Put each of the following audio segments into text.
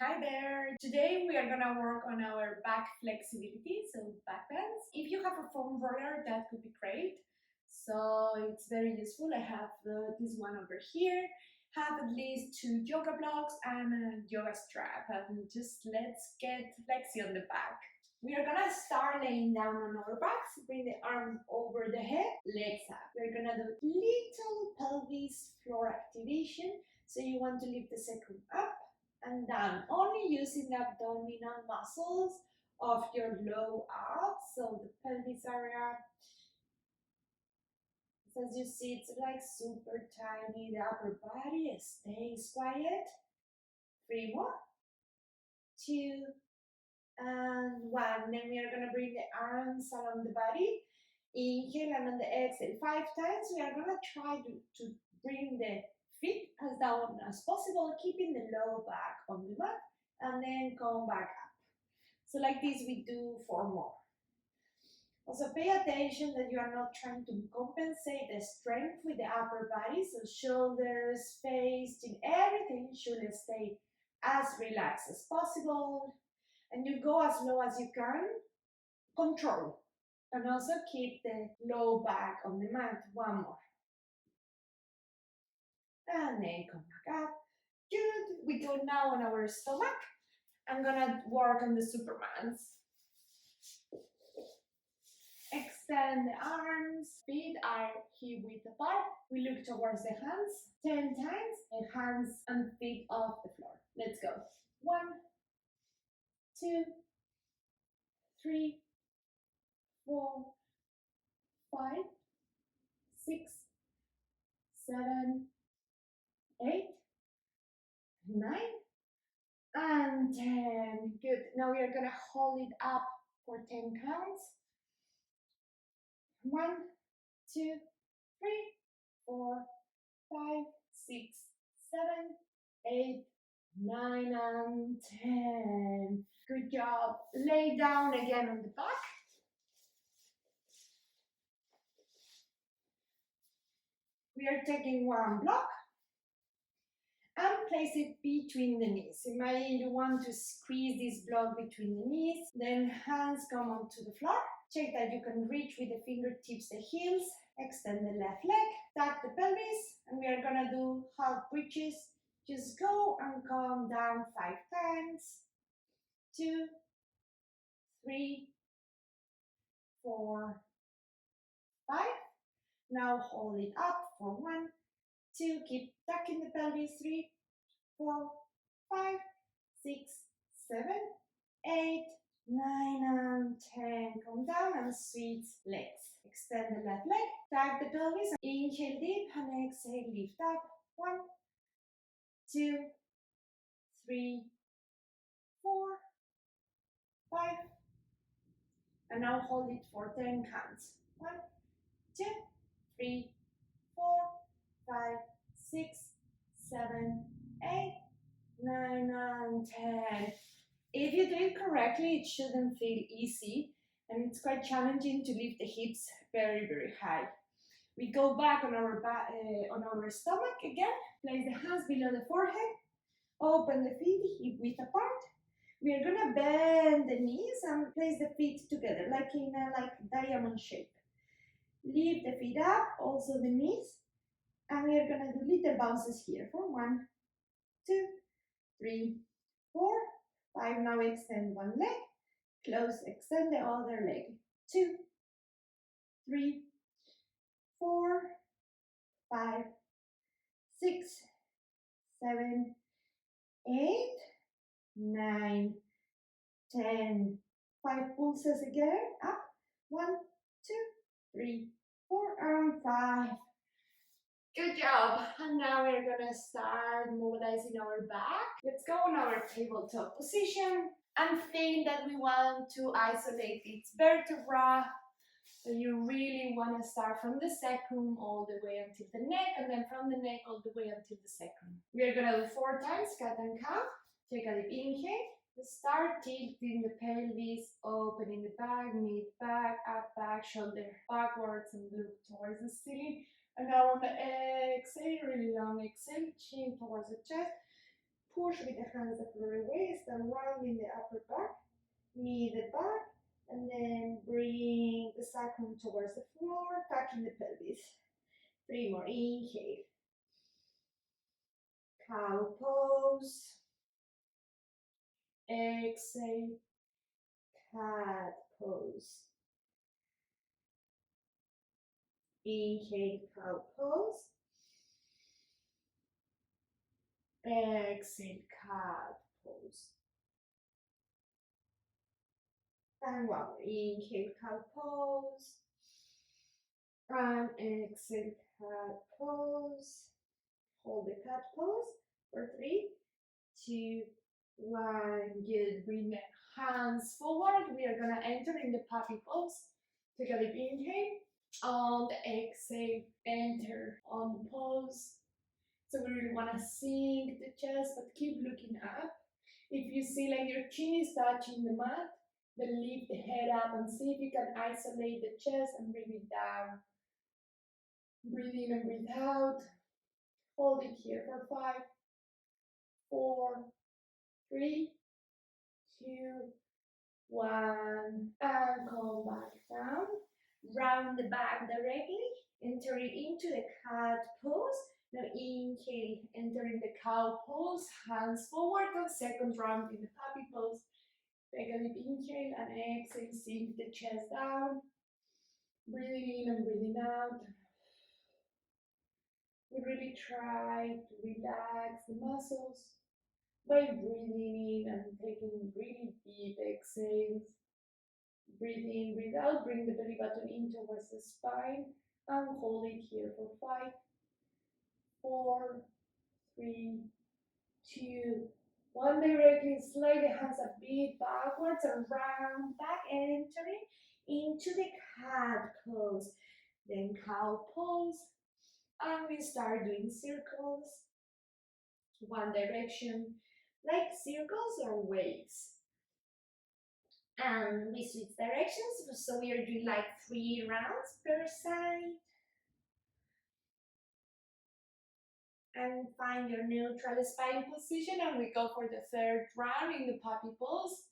Hi there! Today we are gonna work on our back flexibility, so back bends. If you have a foam roller, that could be great. So it's very useful. I have this one over here. Have at least 2 yoga blocks and a yoga strap, and just let's get flexy on the back. We are gonna start laying down on our backs, bring the arms over the head, legs up. We're gonna do little pelvis floor activation. So you want to lift the sacrum up and down, only using the abdominal muscles of your low abs, so the pelvis area. As you see, it's like super tiny. The upper body stays quiet. 3 more, 2, and 1. Then we are going to bring the arms along the body. Inhale, and on the exhale 5 times. We are going to try to bring the feet as down as possible, keeping the low back on the mat, and then come back up. So like this, we do 4 more. Also pay attention that you are not trying to compensate the strength with the upper body, so shoulders, face, chin, everything should stay as relaxed as possible. And you go as low as you can, control. And also keep the low back on the mat. 1 more. And then come back up. Good. We go now on our stomach. I'm gonna work on the Supermans. Extend the arms, feet are hip width apart. We look towards the hands 10 times, and hands and feet off the floor. Let's go. 1, 2, 3, 4, 5, 6, 7, 8, 9, and 10. Good. Now we are gonna hold it up for 10 counts. 1, 2, 3, 4, 5, 6, 7, 8, 9, and 10. Good job. Lay down again on the back. We are taking 1 block and place it between the knees. Imagine you want to squeeze this block between the knees, then hands come onto the floor. Check that you can reach with the fingertips the heels. Extend the left leg, tuck the pelvis, and we are gonna do half bridges. Just go and come down 5 times. 2, 3, 4, 5. Now hold it up for 1, 2. Keep tucking the pelvis. 3, 4, 5, 6, 7, 8, 9, and 10. Come down and switch legs. Extend the left leg, tuck the pelvis, inhale deep and exhale, lift up. 1, 2, 3, 4, 5. And now hold it for 10 counts. 1, 2, 3, 4, 5, 6, 7, 8, 9, and 10. If you do it correctly, it shouldn't feel easy, and it's quite challenging to lift the hips very, very high. We go back on our stomach again. Place the hands below the forehead. Open the feet hip width apart. We are gonna bend the knees and place the feet together, like in a diamond shape. Lift the feet up, also the knees, and we are gonna do little bounces here for 1, 2, 3, 4, 5. Now extend 1 leg, close, extend the other leg. 2, 3, 4, 5, 6, 7, 8, 9, 10. 5 pulses again, up. 1, 2, 3, 4, and 5. Good job. And now we're gonna start mobilizing our back. Let's go on our tabletop position and think that we want to isolate its vertebra. So you really want to start from the sacrum all the way until the neck, and then from the neck all the way until the sacrum. We are gonna do 4 times, cat and cow. Take a deep inhale. Start tilting the pelvis, opening the back, mid back, up back, shoulder backwards, and look towards the ceiling. And now on the exhale, really long exhale, chin towards the chest. push with the hands the floor away, start rounding the upper back, knee the back, and then bring the sacrum towards the floor, tucking the pelvis. 3 more, inhale. Cow pose. Exhale, cat pose. Inhale, cow pose. Exhale, cat pose. And one more. Inhale, cow pose. And exhale, cat pose. Hold the cat pose for 3, 2, 1. Good. Bring the hands forward. We are gonna enter in the puppy pose. Take a deep inhale. On the exhale, enter on the pose. So we really want to sink the chest, but keep looking up. If you see like your chin is touching the mat, then lift the head up and see if you can isolate the chest and bring it down. Breathe in and breathe out. Hold it here for 5, 4, 3, 2, 1. And come back down. Round the back directly. Enter it into the cat pose. Now inhale, entering the cow pose, hands forward, and second round in the puppy pose. Take a deep inhale and exhale, sink the chest down. Breathing in and breathing out. We really try to relax the muscles by breathing in and taking really deep exhales. Breathe in, breathe out, bring the belly button in towards the spine and hold it here for 5, 4, 3, 2, 1. Directly slide the hands a bit backwards and round back, entering into the cat pose. Then cow pose, and we start doing circles, one direction, like circles or waves. And we switch directions, so we are doing like 3 rounds per side. And find your neutral spine position, and we go for the 3rd round in the puppy pose.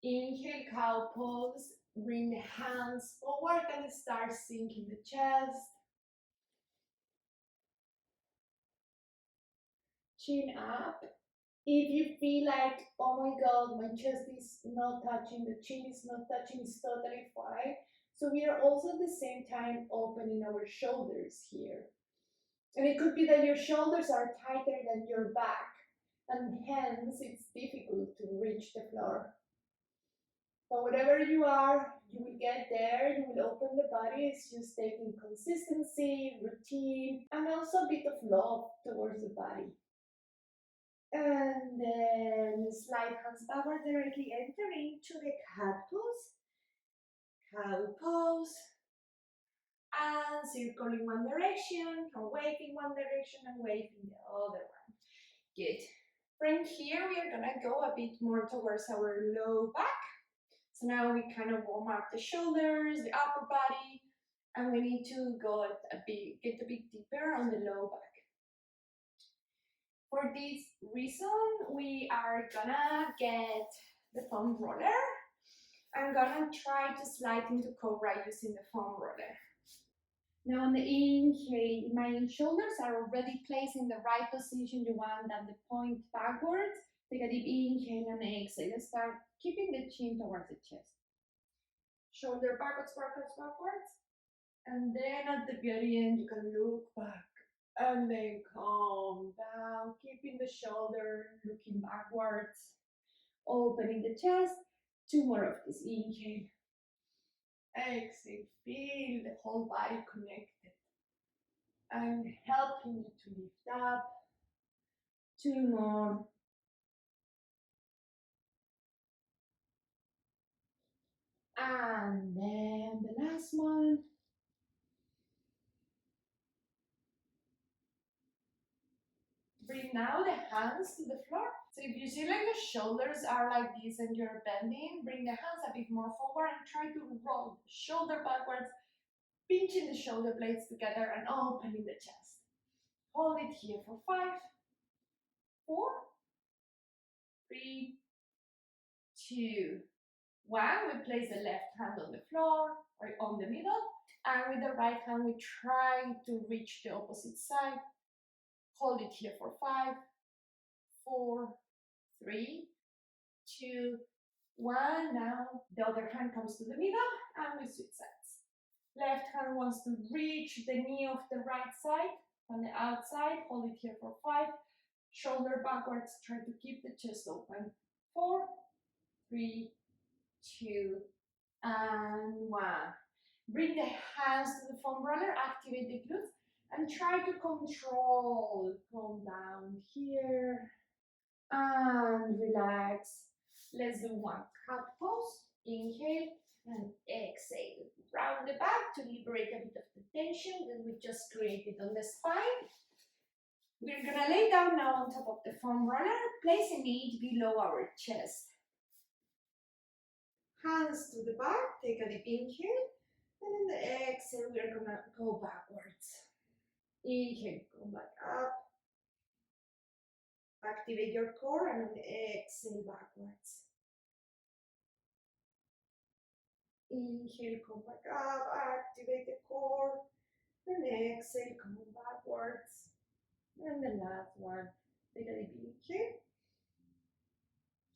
Inhale, cow pose, bring the hands forward and start sinking the chest. Chin up. If you feel like, oh my god, my chest is not touching, the chin is not touching, it's totally fine. So we are also at the same time opening our shoulders here. And it could be that your shoulders are tighter than your back, and hence it's difficult to reach the floor. But whatever you are, you will get there, you will open the body. It's just taking consistency, routine, and also a bit of love towards the body. And then slide hands backward, directly enter into the cat pose, cow pose, and circle in one direction, or wave in one direction and wave in the other one. Good. From here, we are gonna go a bit more towards our low back. So now we kind of warm up the shoulders, the upper body, and we need to go get a bit deeper on the low back. For this reason, we are gonna get the foam roller. I'm gonna try to slide into cobra using the foam roller. Now on the inhale, my shoulders are already placed in the right position. You want them to point backwards. Take a deep inhale and exhale. Start keeping the chin towards the chest. Shoulder backwards, backwards, backwards. And then at the very end, you can look back. And then calm down, keeping the shoulder, looking backwards, opening the chest. 2 more of this. Inhale. Exhale. Feel the whole body connected. And helping you to lift up. 2 more. And then the last one. Bring now the hands to the floor. So if you see like the shoulders are like this and you're bending, bring the hands a bit more forward and try to roll the shoulder backwards, pinching the shoulder blades together and opening the chest. Hold it here for 5, 4, 3, 2, 1. We place the left hand on the floor or on the middle, and with the right hand we try to reach the opposite side. Hold it here for 5, 4, 3, 2, 1. Now the other hand comes to the middle and we switch sides. Left hand wants to reach the knee of the right side on the outside. Hold it here for 5. Shoulder backwards. Try to keep the chest open. 4, 3, 2, and 1. Bring the hands to the foam roller. Activate the glutes and try to control. Come down here and relax. Let's do one cat pose. Inhale and exhale. Round the back to liberate a bit of the tension that we just created on the spine. We're gonna lay down now on top of the foam roller, placing it below our chest. Hands to the back, take a deep inhale, and in the exhale, we're gonna go backwards. Inhale, come back up. Activate your core, and on the exhale, backwards. Inhale, come back up, activate the core, and exhale, come backwards. And the last one, take a deep inhale,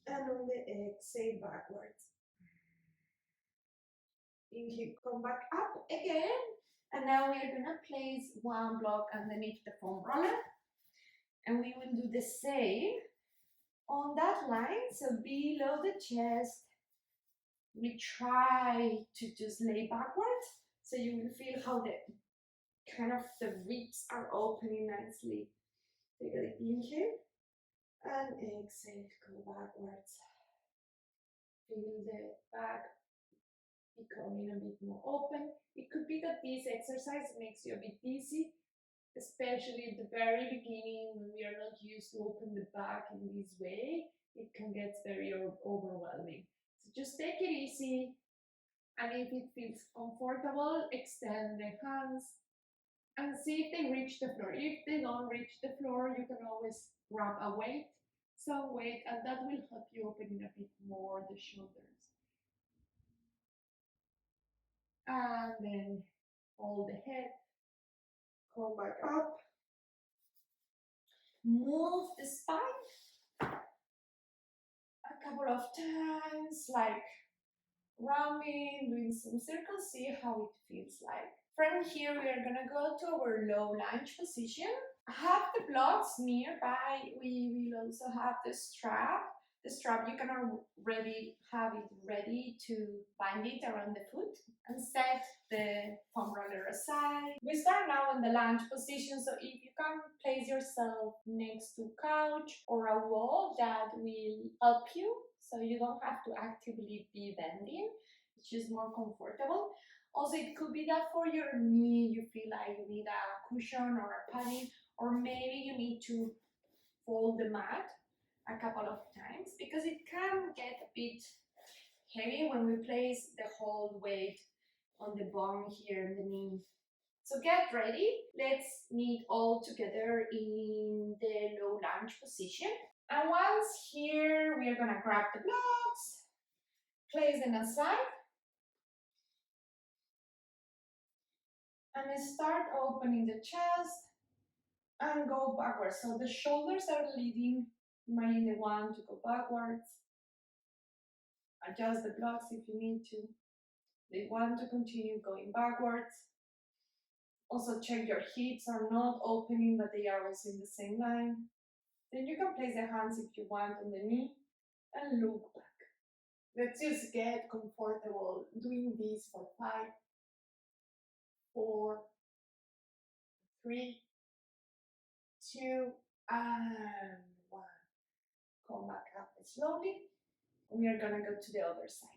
and on the exhale, backwards. Inhale, come back up again, and now we are gonna place one block underneath the foam roller, and we will do the same on that line. So below the chest, we try to just lay backwards, so you will feel how the kind of the ribs are opening nicely. Take a deep inhale and exhale, go backwards. Feel the back becoming a bit more open. It could be that this exercise makes you a bit dizzy, especially at the very beginning when we are not used to open the back in this way. It can get very overwhelming. So just take it easy, and if it feels comfortable, extend the hands and see if they reach the floor. If they don't reach the floor, you can always grab a weight, some weight, and that will help you opening a bit more the shoulders. And then hold the head, come back up, move the spine a couple of times, like rounding, doing some circles, see how it feels like. From here, we are gonna go to our low lunge position. Have the blocks nearby. We will also have the strap. The strap, you can already have it ready to bind it around the foot and set the foam roller aside. We start now in the lunge position, so if you can place yourself next to couch or a wall, that will help you, so you don't have to actively be bending. It's just more comfortable. Also, it could be that for your knee, you feel like you need a cushion or a padding, or maybe you need to fold the mat a couple of times, because it can get a bit heavy when we place the whole weight on the bone here in the knee. So get ready. Let's meet all together in the low lunge position. And once here, we are gonna grab the blocks, place them aside, and start opening the chest and go backwards. So the shoulders are leading. Imagine the one to go backwards. Adjust the blocks if you need to. They want to continue going backwards. Also check your hips are not opening, but they are also in the same line. Then you can place the hands if you want on the knee and look back. Let's just get comfortable doing this for 5, 4, 3, 2, and 1. Come back up slowly. We are gonna go to the other side.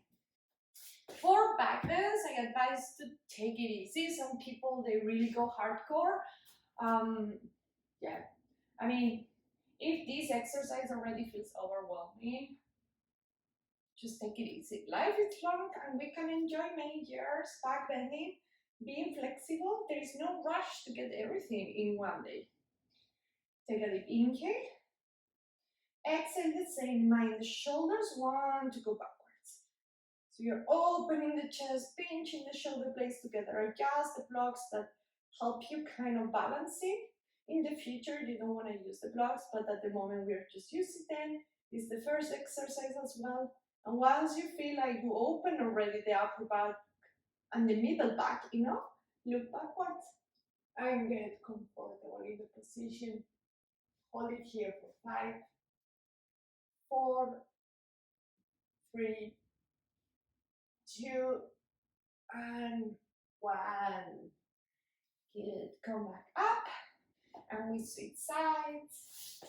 For backbends, I advise to take it easy. Some people, they really go hardcore. Yeah, I mean, if this exercise already feels overwhelming, just take it easy. Life is long and we can enjoy many years backbending, being flexible. There is no rush to get everything in one day. Take a deep inhale Exhale the same, mind the shoulders want to go backwards. So you're opening the chest, pinching the shoulder blades together. Adjust the blocks that help you kind of balancing. In the future, you don't want to use the blocks, but at the moment we're just using them. It's the first exercise as well. And once you feel like you open already the upper back and the middle back enough, look backwards and get comfortable in the position. Hold it here for 5, 4, 3, 2, and 1. Good. Come back up and we switch sides.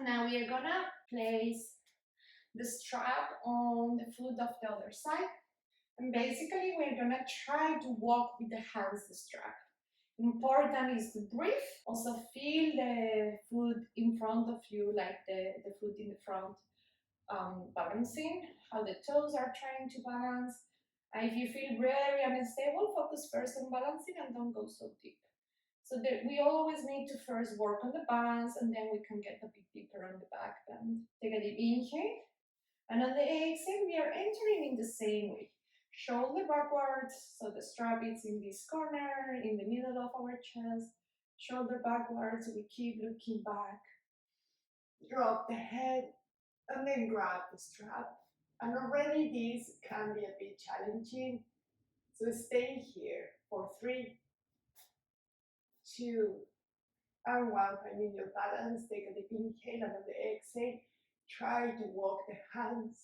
Now we are gonna place the strap on the foot of the other side. And basically we're gonna try to walk with the hands the strap. Important is to breathe. Also feel the foot in front of you, like the foot in the front balancing, how the toes are trying to balance. And if you feel very unstable, focus first on balancing and don't go so deep. So that we always need to first work on the balance and then we can get a bit deeper on the back bend. Take a deep inhale. And on the exhale, we are entering in the same way. Shoulder backwards, so the strap is in this corner, in the middle of our chest. Shoulder backwards, we keep looking back. Drop the head, and then grab the strap. And already this can be a bit challenging. So stay here for 3, 2, and 1. Finding your balance, take a deep inhale, and on the exhale, try to walk the hands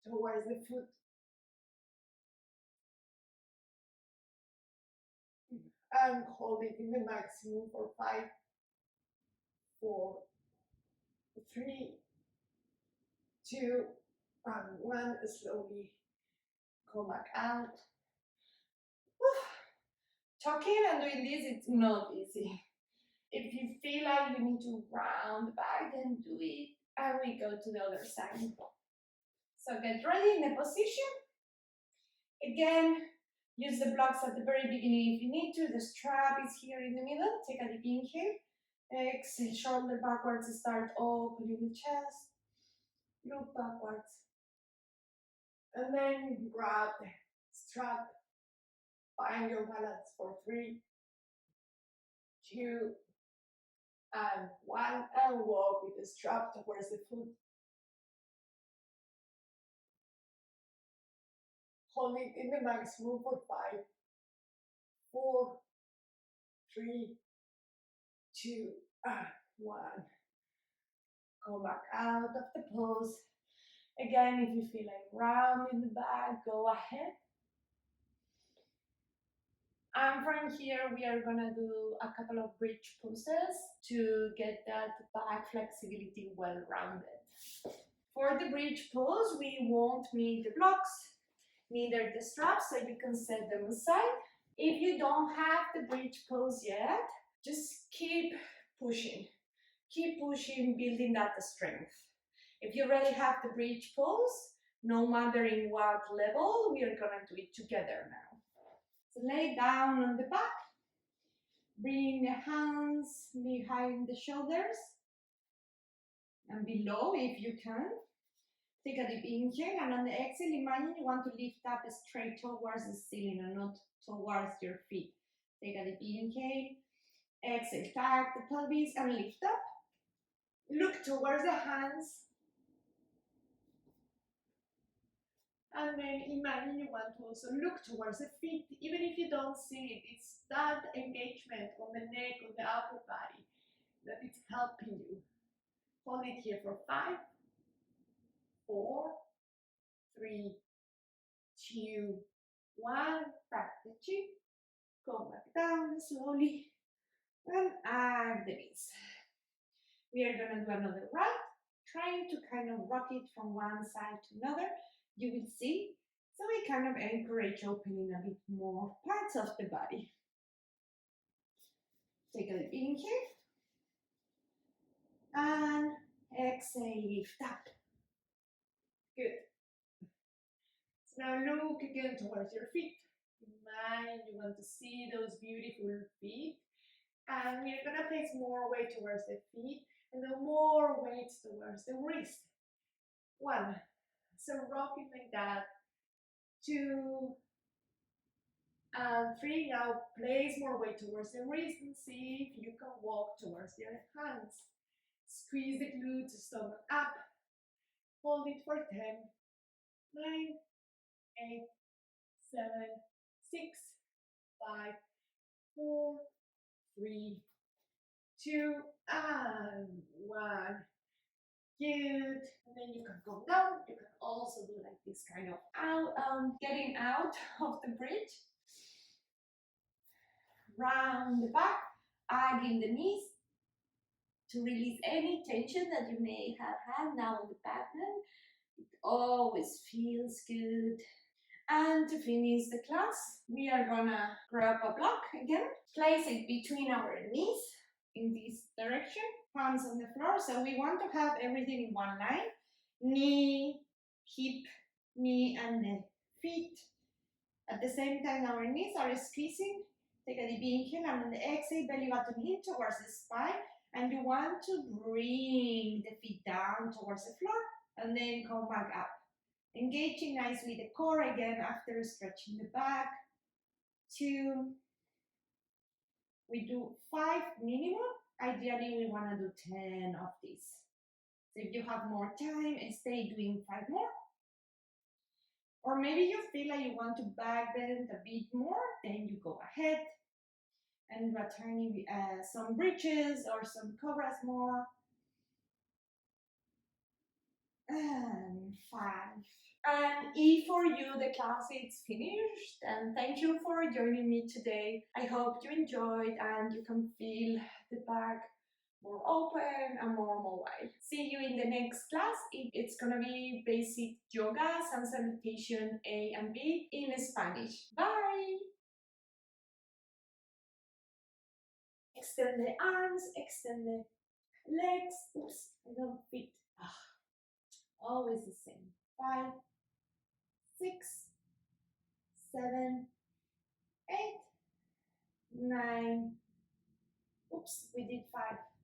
towards the foot. And hold it in the maximum for 5, 4, 3, 2, and 1. Slowly come back out. Talking and doing this, it's not easy. If you feel like you need to round back, then do it. And we go to the other side. So get ready in the position. Again, use the blocks at the very beginning if you need to. The strap is here in the middle. Take a deep inhale. Exhale, shoulder backwards, start opening the chest. Look backwards. And then grab the strap. Find your balance for 3, 2, and 1. And walk with the strap towards the foot. Hold it in the maximum for 5, 4, 3, 2, and 1. Come back out of the pose. Again, if you feel like round in the back, go ahead. And from here, we are gonna do a couple of bridge poses to get that back flexibility well rounded. For the bridge pose, we won't need the blocks, neither the straps, so you can set them aside. If you don't have the bridge pose yet, just keep pushing. Keep pushing, building that strength. If you already have the bridge pose, no matter in what level, we are gonna do it together now. So lay down on the back, bring the hands behind the shoulders and below if you can. Take a deep inhale, and on the exhale, imagine you want to lift up straight towards the ceiling and not towards your feet. Take a deep inhale, exhale, tag the pelvis and lift up. Look towards the hands. And then imagine you want to also look towards the feet, even if you don't see it. It's that engagement on the neck, on the upper body, that it's helping you. Hold it here for 5, 4, 3, 2, 1. Back the chin. Come back down slowly. And add the knees. We are going to do another right, trying to kind of rock it from one side to another. You will see. So we kind of encourage opening a bit more parts of the body. Take a deep inhale. And exhale, lift up. Good. So now look again towards your feet. Imagine you want to see those beautiful feet. And we're gonna place more weight towards the feet and then more weight towards the wrist. 1. So rock it like that. 2 and 3. Now place more weight towards the wrist and see if you can walk towards your hands. Squeeze the glutes, stomach up. Hold it for 10, 9, 8, 7, 6, 5, 4, 3, 2, and 1. Good. And then you can go down. You can also do like this kind of out, getting out of the bridge. Round the back, hugging the knees to release any tension that you may have had now in the back bend. It always feels good. And to finish the class, we are gonna grab a block again, place it between our knees in this direction, palms on the floor. So we want to have everything in one line. Knee, hip, knee, and the feet. At the same time, our knees are squeezing. Take a deep inhale, and on the exhale, belly button in towards the spine. And you want to bring the feet down towards the floor, and then come back up. Engaging nicely the core again after stretching the back. 2. We do 5 minimum. Ideally, we want to do 10 of these. So if you have more time, stay doing 5 more. Or maybe you feel like you want to back bend a bit more, then you go ahead and do a tiny, some bridges or some cobras more. And 5. And if for you the class is finished, and thank you for joining me today. I hope you enjoyed and you can feel the back more open and more mobile. See you in the next class. It's gonna be basic yoga, sun salutation A and B in Spanish. Bye! Extend the arms, extend the legs. Oops, I don't fit. Always the same. 5, 6, 7, 8, 9. Oops, we did 5.